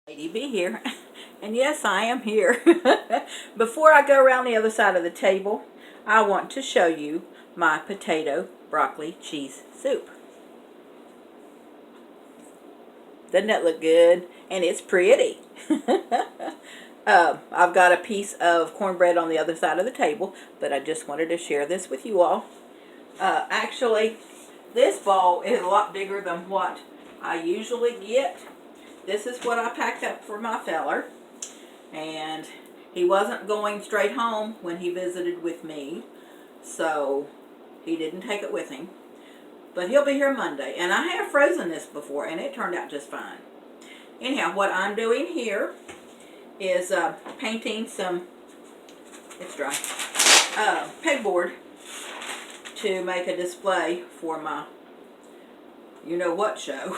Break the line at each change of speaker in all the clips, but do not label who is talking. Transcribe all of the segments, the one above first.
Lady B here, and yes, I am here. Before I go around the other side of the table, I want to show you my potato broccoli cheese soup. Doesn't that look good? And it's pretty. I've got a piece of cornbread on the other side of the table, but I just wanted to share this with you all. Actually, this bowl is a lot bigger than what I usually get. This is what I packed up for my feller, and he wasn't going straight home when he visited with me, so he didn't take it with him. But he'll be here Monday, and I have frozen this before, and it turned out just fine. Anyhow, what I'm doing here is painting some, it's dry, pegboard to make a display for my you-know-what show.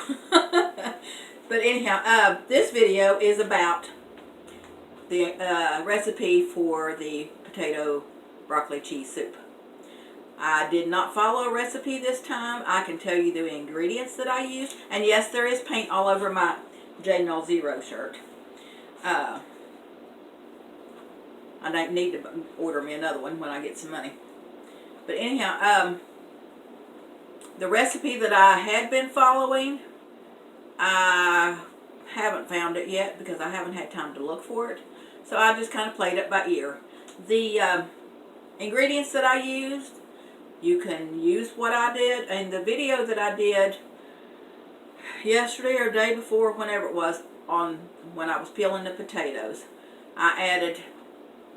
But anyhow, this video is about the recipe for the potato broccoli cheese soup. I did not follow a recipe this time. I can tell you the ingredients that I used. And yes, there is paint all over my Day13 shirt. I need to order me another one when I get some money. But anyhow, the recipe that I had been following, I haven't found it yet because I haven't had time to look for it. So I just kind of played it by ear. The ingredients that I used, you can use what I did. And the video that I did yesterday or day before, whenever it was, on when I was peeling the potatoes, I added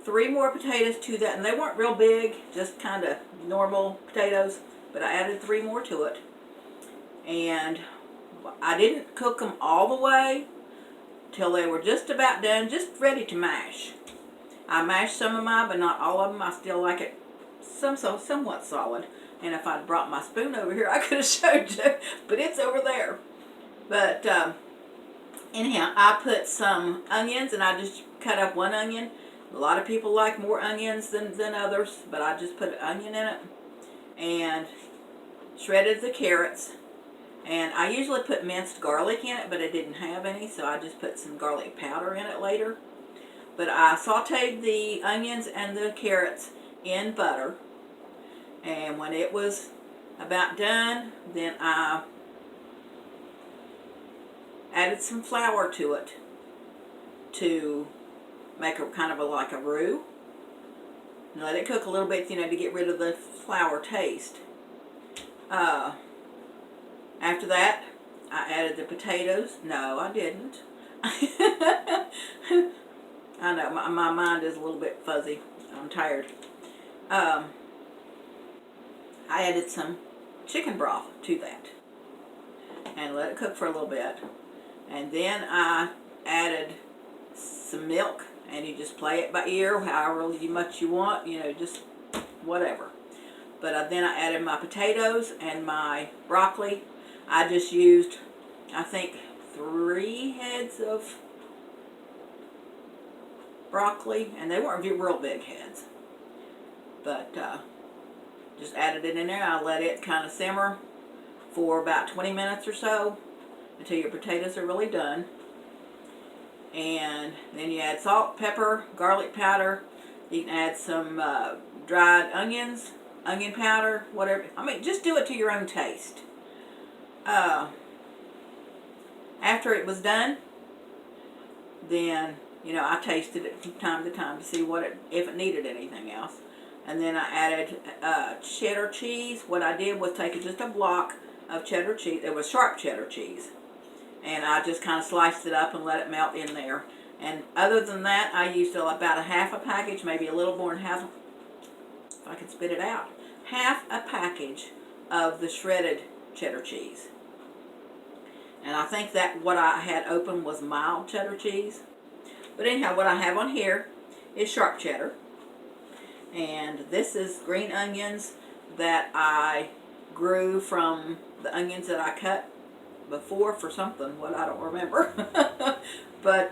3 more potatoes to that. And they weren't real big, just kind of normal potatoes. But I added 3 more to it. And I didn't cook them all the way till they were just about done, just ready to mash. I mashed some of mine, but not all of them. I still like it somewhat solid. And if I'd brought my spoon over here, I could have showed you, but it's over there. But anyhow, I put some onions, and I just cut up 1 onion. A lot of people like more onions than others, but I just put an onion in it. And shredded the carrots. And I usually put minced garlic in it, but I didn't have any, so I just put some garlic powder in it later. But I sauteed the onions and the carrots in butter. And when it was about done, then I added some flour to it to make a kind of like a roux. And let it cook a little bit, to get rid of the flour taste. After that, I added the potatoes. No, I didn't. I know, my mind is a little bit fuzzy. I'm tired. I added some chicken broth to that. And let it cook for a little bit. And then I added some milk. And you just play it by ear, however much you want, just whatever. But then I added my potatoes and my broccoli. I just used, I think, 3 heads of broccoli, and they weren't real big heads. But just added it in there. I let it kind of simmer for about 20 minutes or so until your potatoes are really done. And then you add salt, pepper, garlic powder. You can add some dried onions, onion powder, whatever. I mean, just do it to your own taste. After it was done, then, I tasted it from time to time to see if it needed anything else. And then I added cheddar cheese. What I did was take just a block of cheddar cheese. It was sharp cheddar cheese. And I just kind of sliced it up and let it melt in there. And other than that, I used about a half a package, maybe a little more than half, if I can spit it out, half a package of the shredded cheddar cheese. And I think that what I had open was mild cheddar cheese. But anyhow, what I have on here is sharp cheddar. And this is green onions that I grew from the onions that I cut before for something, what I don't remember. But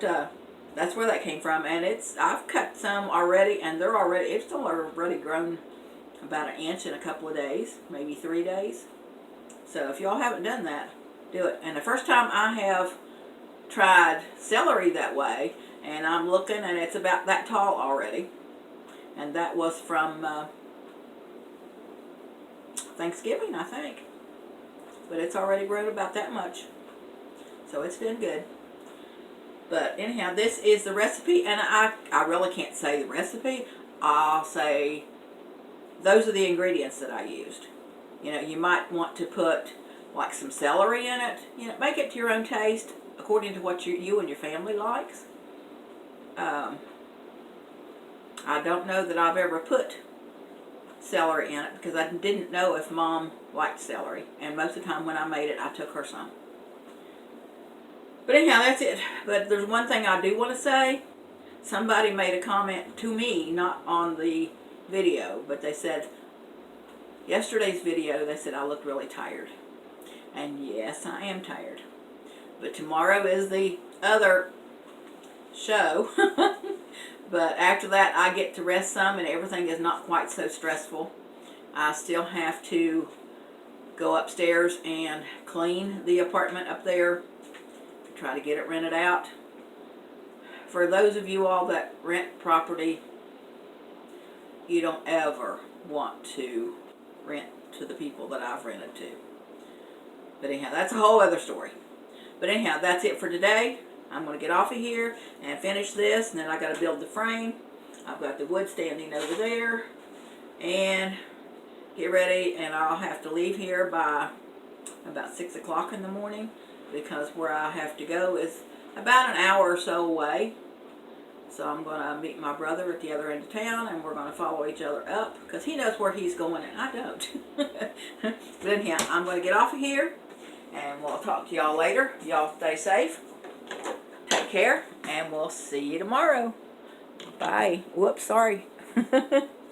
that's where that came from. And I've cut some already, and it's already grown about 1 inch in a couple of days, maybe 3 days. So if y'all haven't done that, do it. And the first time I have tried celery that way, and I'm looking, and it's about that tall already. And that was from Thanksgiving, I think. But it's already grown about that much. So it's been good. But anyhow, this is the recipe, and I really can't say the recipe. I'll say those are the ingredients that I used. You know, you might want to put like some celery in it. You know, make it to your own taste according to what you and your family likes. I don't know that I've ever put celery in it because I didn't know if Mom liked celery. And most of the time when I made it, I took her some. But anyhow, that's it. But there's one thing I do want to say. Somebody made a comment to me, not on the video, but they said, yesterday's video, they said I looked really tired. And yes, I am tired. But tomorrow is the other show. But after that, I get to rest some, and everything is not quite so stressful. I still have to go upstairs and clean the apartment up there, try to get it rented out. For those of you all that rent property, you don't ever want to rent to the people that I've rented to. But anyhow, that's a whole other story. But anyhow, that's it for today. I'm going to get off of here and finish this, and then I got to build the frame. I've got the wood standing over there, and get ready, and I'll have to leave here by about 6 o'clock in the morning, because where I have to go is about an hour or so away. So I'm going to meet my brother at the other end of town, and we're going to follow each other up, because he knows where he's going and I don't. But anyhow, I'm going to get off of here, and we'll talk to y'all later. Y'all stay safe. Take care, and we'll see you tomorrow. Bye. Whoops, sorry.